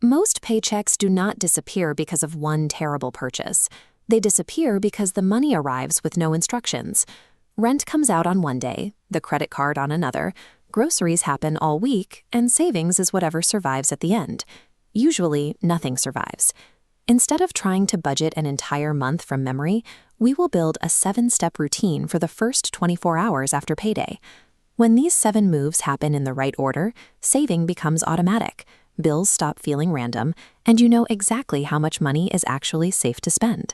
Most paychecks do not disappear because of one terrible purchase. They disappear because the money arrives with no instructions. Rent comes out on one day, the credit card on another, groceries happen all week, and savings is whatever survives at the end. Usually, nothing survives. Instead of trying to budget an entire month from memory, we will build a 7-step routine for the first 24 hours after payday. When these 7 moves happen in the right order, saving becomes automatic, bills stop feeling random, and you know exactly how much money is actually safe to spend.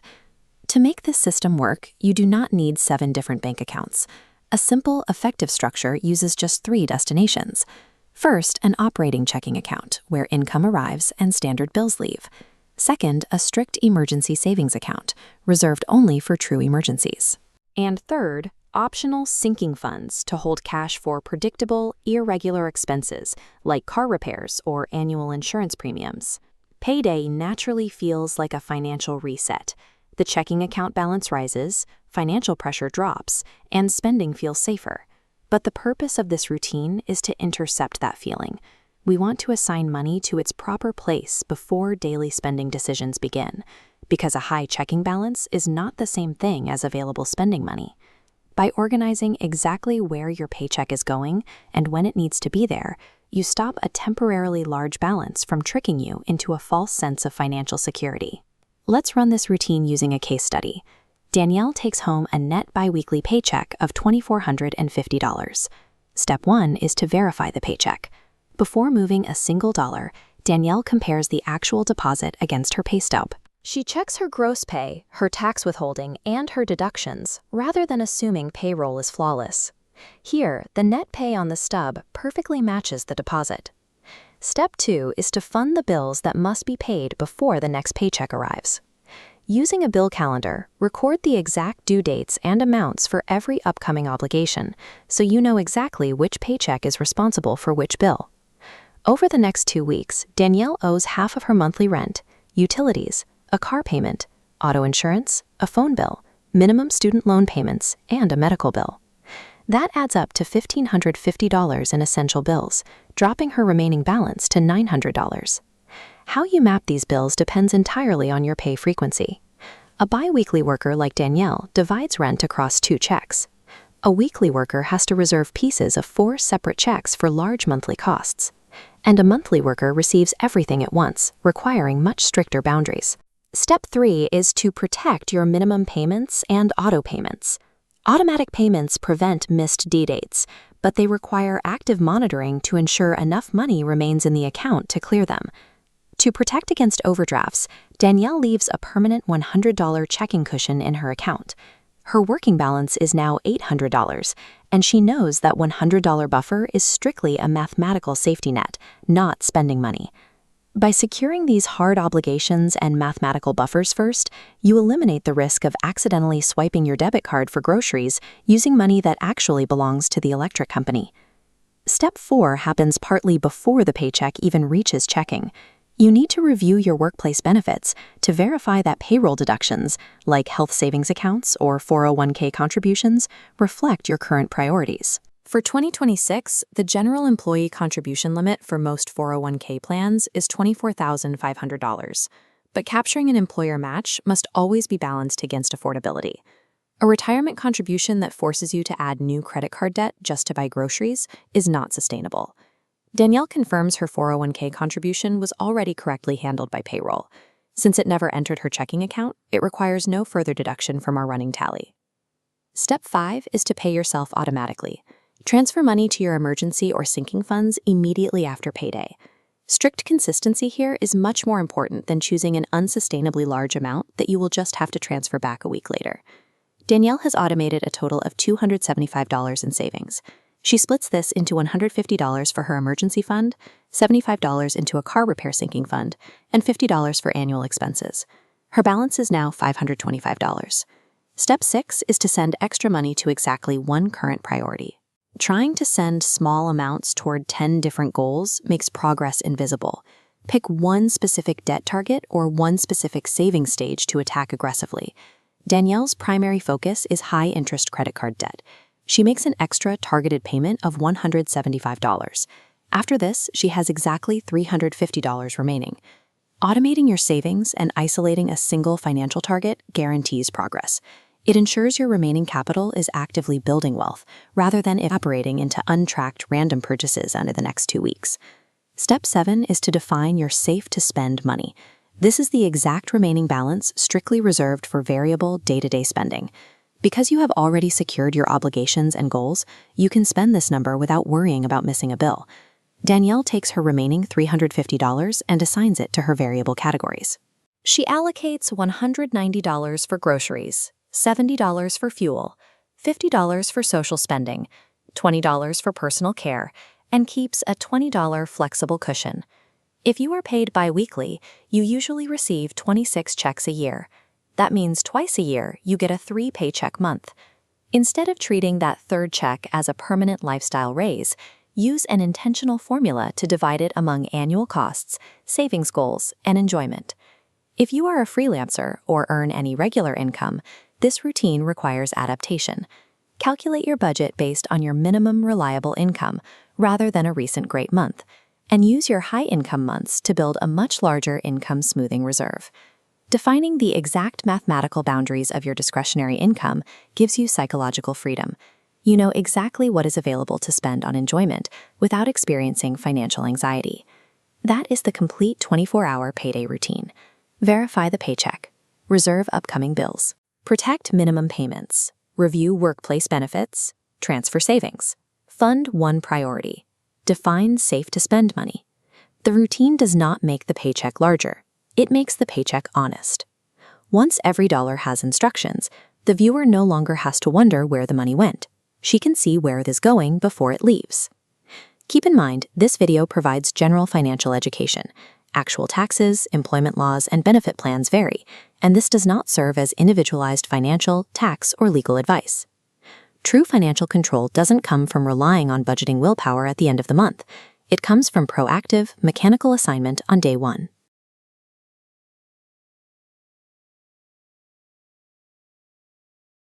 To make this system work, you do not need 7 different bank accounts. A simple, effective structure uses just 3 destinations. First, an operating checking account, where income arrives and standard bills leave. Second, a strict emergency savings account, reserved only for true emergencies. And third, optional sinking funds to hold cash for predictable, irregular expenses like car repairs or annual insurance premiums. Payday naturally feels like a financial reset. The checking account balance rises, financial pressure drops, and spending feels safer. But the purpose of this routine is to intercept that feeling. We want to assign money to its proper place before daily spending decisions begin, because a high checking balance is not the same thing as available spending money. By organizing exactly where your paycheck is going and when it needs to be there, you stop a temporarily large balance from tricking you into a false sense of financial security. Let's run this routine using a case study. Danielle takes home a net biweekly paycheck of $2,450. Step 1 is to verify the paycheck. Before moving a single dollar, Danielle compares the actual deposit against her pay stub. She checks her gross pay, her tax withholding, and her deductions, rather than assuming payroll is flawless. Here, the net pay on the stub perfectly matches the deposit. Step 2 is to fund the bills that must be paid before the next paycheck arrives. Using a bill calendar, record the exact due dates and amounts for every upcoming obligation, so you know exactly which paycheck is responsible for which bill. Over the next 2 weeks, Danielle owes half of her monthly rent, utilities, a car payment, auto insurance, a phone bill, minimum student loan payments, and a medical bill. That adds up to $1,550 in essential bills, dropping her remaining balance to $900. How you map these bills depends entirely on your pay frequency. A biweekly worker like Danielle divides rent across 2 checks. A weekly worker has to reserve pieces of 4 separate checks for large monthly costs. And a monthly worker receives everything at once, requiring much stricter boundaries. Step 3 is to protect your minimum payments and auto payments. Automatic payments prevent missed due dates, but they require active monitoring to ensure enough money remains in the account to clear them. To protect against overdrafts, Danielle leaves a permanent $100 checking cushion in her account. Her working balance is now $800, and she knows that $100 buffer is strictly a mathematical safety net, not spending money. By securing these hard obligations and mathematical buffers first, you eliminate the risk of accidentally swiping your debit card for groceries using money that actually belongs to the electric company. Step 4 happens partly before the paycheck even reaches checking. You need to review your workplace benefits to verify that payroll deductions, like health savings accounts or 401k contributions, reflect your current priorities. For 2026, the general employee contribution limit for most 401k plans is $24,500, but capturing an employer match must always be balanced against affordability. A retirement contribution that forces you to add new credit card debt just to buy groceries is not sustainable. Danielle confirms her 401k contribution was already correctly handled by payroll. Since it never entered her checking account, it requires no further deduction from our running tally. Step 5 is to pay yourself automatically. Transfer money to your emergency or sinking funds immediately after payday. Strict consistency here is much more important than choosing an unsustainably large amount that you will just have to transfer back a week later. Danielle has automated a total of $275 in savings. She splits this into $150 for her emergency fund, $75 into a car repair sinking fund, and $50 for annual expenses. Her balance is now $525. Step 6 is to send extra money to exactly one current priority. Trying to send small amounts toward 10 different goals makes progress invisible. Pick one specific debt target or one specific savings stage to attack aggressively. Danielle's primary focus is high-interest credit card debt. She makes an extra targeted payment of $175. After this, she has exactly $350 remaining. Automating your savings and isolating a single financial target guarantees progress. It ensures your remaining capital is actively building wealth, rather than evaporating into untracked random purchases under the next 2 weeks. Step 7 is to define your safe-to-spend money. This is the exact remaining balance strictly reserved for variable day-to-day spending. Because you have already secured your obligations and goals, you can spend this number without worrying about missing a bill. Danielle takes her remaining $350 and assigns it to her variable categories. She allocates $190 for groceries, $70 for fuel, $50 for social spending, $20 for personal care, and keeps a $20 flexible cushion. If you are paid biweekly, you usually receive 26 checks a year. That means twice a year you get a 3-paycheck month. Instead of treating that third check as a permanent lifestyle raise, use an intentional formula to divide it among annual costs, savings goals, and enjoyment. If you are a freelancer or earn any regular income, this routine requires adaptation. Calculate your budget based on your minimum reliable income rather than a recent great month, and use your high-income months to build a much larger income smoothing reserve. Defining the exact mathematical boundaries of your discretionary income gives you psychological freedom. You know exactly what is available to spend on enjoyment without experiencing financial anxiety. That is the complete 24-hour payday routine. Verify the paycheck. Reserve upcoming bills. Protect minimum payments. Review workplace benefits. Transfer savings. Fund one priority. Define safe-to-spend money. The routine does not make the paycheck larger. It makes the paycheck honest. Once every dollar has instructions, the viewer no longer has to wonder where the money went. She can see where it is going before it leaves. Keep in mind, this video provides general financial education. Actual taxes, employment laws, and benefit plans vary, and this does not serve as individualized financial, tax, or legal advice. True financial control doesn't come from relying on budgeting willpower at the end of the month. It comes from proactive, mechanical assignment on day one.